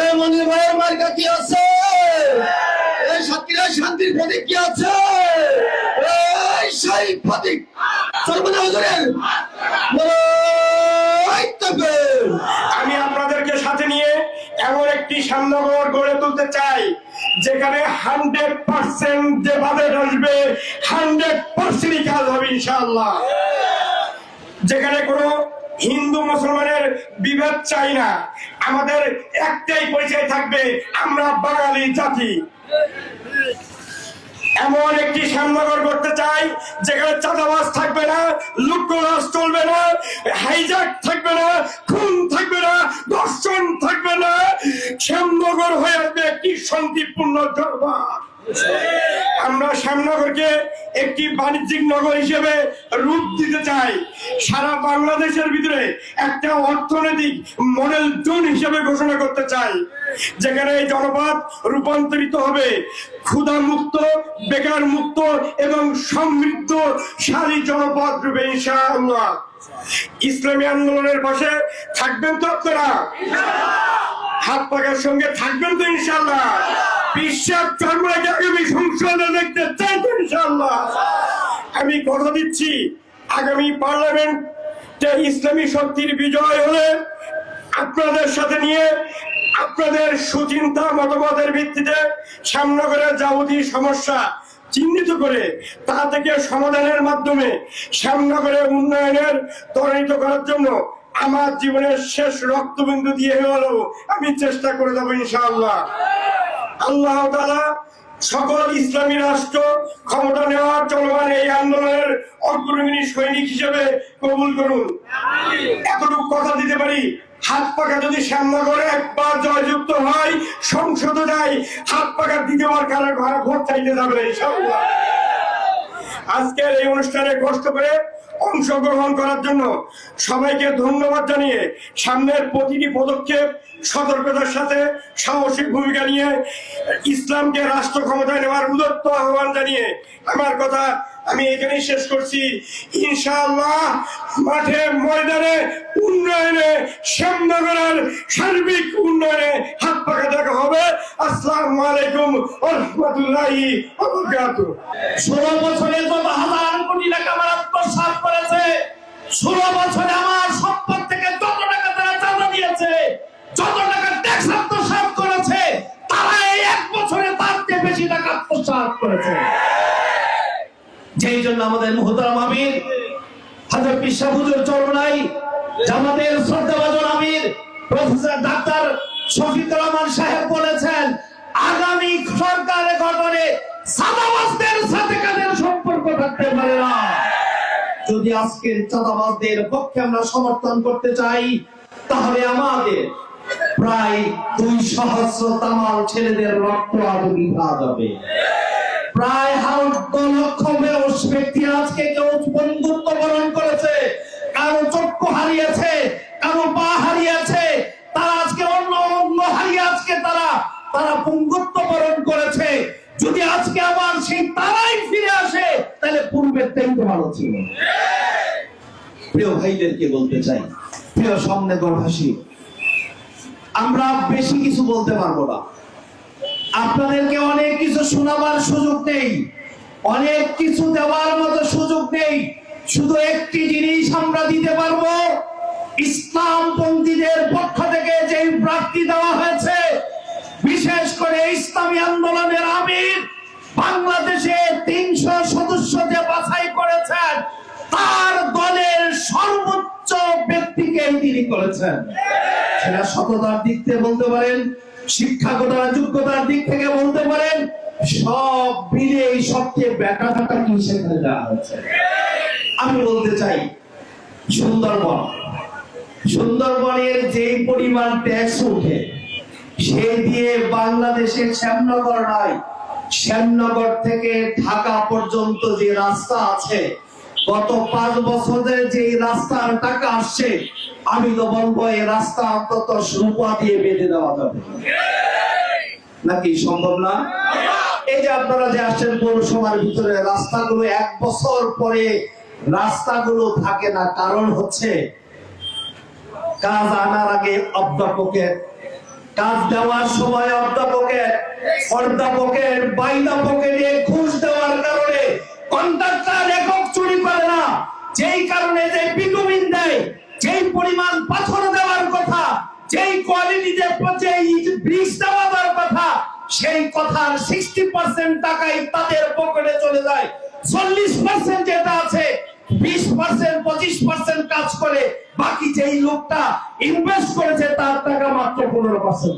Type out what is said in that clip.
এই মনির ভাইয়ের মার্কা কি আছে? এই সাতক্ষীরার শান্তির প্রতীক কি আছে? এই সেই প্রতীক সর্বদা হুজুরের। আমি আপনাদেরকে সাথে নিয়ে এমন একটি শ্যামনগর গড়ে তুলতে চাই যেখানে 100% যে বাজেট আসবে 100%ই কাজ হবে ইনশাআল্লাহ। যেখানে কোনো হিন্দু মুসলমানের বিভেদ চাই না, আমাদের একটাই পরিচয় থাকবে, আমরা বাঙালি জাতি। এমন একটি শ্যামনগর করতে চাই যেখানে চাঁদাবাজ থাকবে না, লুটতরাজ চলবে না, হাইজ্যাক থাকবে না, খুন থাকবে না, ধর্ষণ থাকবে না। শ্যামনগর হয়ে আসবে একটি শান্তিপূর্ণ দরবার। আমরা শ্যামনগরকে একটি বাণিজ্যিক নগর হিসেবে রূপ দিতে চাই, সারা বাংলাদেশের ভিতরে একটা অর্থনৈতিক মডেল জোন হিসেবে ঘোষণা করতে চাই, যেখানে এই জনপদ রূপান্তরিত হবে ক্ষুধা মুক্ত, বেকার মুক্ত এবং সমৃদ্ধশালী জনপদ রূপে ইনশাআল্লাহ। ইসলামী আন্দোলনের পাশে থাকবেন তো আপনারা? হাত পাকার সঙ্গে থাকবেন তো ইনশাআল্লাহ? বিশ্বাস জন্মাকে আগামী সংসদে দেখতে চাই তো ইনশাআল্লাহ? আমি কথা দিচ্ছি, আগামী পার্লামেন্টে ইসলামী শক্তির বিজয় হলে আপনাদের সাথে নিয়ে আপনাদের সুচিন্তা মতামতের ভিত্তিতে শ্যামনগরের যাবতীয় সমস্যা চিহ্নিত করে তা থেকে সমাধানের মাধ্যমে শ্যামনগরের উন্নয়নের ত্বরান্বিত করার জন্য আমার জীবনের শেষ রক্তবিন্দু দিয়ে হলেও আমি চেষ্টা করে যাবো ইনশাআল্লাহ। আল্লাহ তাআলা সকল ইসলামী রাষ্ট্র ক্ষমতা নেওয়ার চলমান এই আন্দোলনের অগ্রণী সৈনিক হিসেবে কবুল করুন। এতটুকু কথা দিতে পারি, হাত পাকা যদি শ্যামনগরে একবার জয়যুক্ত হয়, সংসদে যায়, হাত পাকা দ্বিতীয়বার কারো ঘরে ভোট চাইতে যাবে ইনশাআল্লাহ। আজকের এই অনুষ্ঠানে কষ্ট করে অংশগ্রহণ করার জন্য সবাইকে ধন্যবাদ জানিয়ে সামনের প্রতিটি পদক্ষেপ সতর্কতার সাথে সাহসিক ভূমিকা নিয়ে ইসলামকে রাষ্ট্র ক্ষমতায় নেওয়ার উদাত্ত আহ্বান জানিয়ে আমার কথা আমি এখানেই শেষ করছি। ইনশাআল্লাহ মাঠে ময়দানে উন্নয়নে শ্যামনগরের সার্বিক উন্নয়নে হাত পাকা দেখা হবে। আসসালামু আলাইকুম ওয়া রাহমাতুল্লাহি ওয়া বারাকাতুহু। 16 বছরে যত হাজার কোটি টাকা আমার আত্মসাৎ করেছে, 16 বছরে আমার সম্পদ থেকে যত টাকা তারা চাঁদা দিয়েছে, যত টাকা ট্যাক্স আত্মসাৎ করেছে, তারা এই 1 বছরে তার চেয়ে বেশি টাকা আত্মসাৎ করেছে। যেই জন্য আমাদের মুহতারাম আমির হযরত পিসা হুজুর চরমনাই জামাতের শ্রদ্ধাভাজন আমির প্রফেসর ডাক্তার শফিকুর রহমান সাহেব বলেছেন, আগামী সরকার গঠনে চাঁদাবাজদের সাথে কাদের সম্পর্ক থাকতে পারে না। যদি আজকের চাঁদাবাজদের পক্ষে আমরা সমর্থন করতে চাই, তাহলে আমাদের প্রায় 200 তামাল ছেলেদের রক্ত আরো বৃথা যাবে। প্রায় 1.5 লক্ষ ব্যক্তি আজকে কেউ বন্ধুত্ব বরণ করেছে, কারো চক্ষু হারিয়েছে, কারো পা হারিয়েছে, তারা আজকে অন্য অঙ্গ হারিয়ে আজকে তারা পঙ্গুত্ব বরণ করেছে। যদি আজকে আবার সেই তারাই ফিরে আসে, তাহলে পূর্বের থেকে ভালো ছিল। প্রিয় ভাইদেরকে বলতে চাই, প্রিয় শ্যামনগরবাসী, আমরা বেশি কিছু বলতে পারবো না, আপনাদেরকে অনেক কিছু শোনাবার সুযোগ নেই, অনেক কিছু দেওয়ার মতো সুযোগ নেই। শুধু একটি জিনিস আমরা দিতে পারবো, ইসলামপন্থীদের পক্ষ থেকে যে প্রার্থী দেওয়া হয়েছে, বিশেষ করে ইসলামী আন্দোলনের আমির বাংলাদেশে 300 সদস্য যে বাছাই করেছেন, তার দলের সর্বোচ্চ ব্যক্তিকে তিনি করেছেন। সেটা সততার দিক থেকে বলতে পারেন, শিক্ষাগত যোগ্যতার দিক থেকে বলতে পারেন, সব মিলে সবচেয়ে ব্যাটাটা কি সেখানে দেওয়া হয়েছে। আমি বলতে চাই, সুন্দরবনের যে পরিমাণ ট্যাক্স উঠে, সে দিয়ে বাংলাদেশের শ্যামনগর নয়, শ্যামনগর থেকে ঢাকা পর্যন্ত যে রাস্তা আছে, গত 5 বছরের যে রাস্তার টাকা আসছে, আমি তো বলবো এই রাস্তা অন্তত রূপা দিয়ে বেঁধে দেওয়া যাবে, নাকি সম্ভব না? এই যে আপনারা যে আসছেন পৌরসভার ভিতরে, রাস্তাগুলো 1 বছর পরে রাস্তাগুলো থাকে না, কারণ হচ্ছে কাজ আনার আগে অধ্যাপকের কাজ দেওয়ার সময় অধ্যাপকের বাইনা পকেটে ঘুষ দেওয়ার কারণে কন্ট্রাক্টর একক চুরি করে না, যেই কারণে যে বিটুমিন দেয়, যেই পরিমাণ পাথর দেওয়ার কথা, যেই কোয়ালিটিতে ব্রিজ দেওয়ার কথা, সেই কথার 60% টাকাই তাদের পকেটে চলে যায়। 40% যেটা আছে 20% 25% কাজ করে, বাকি যেই লোকটা ইনভেস্ট করেছে তার টাকা মাত্র 15%।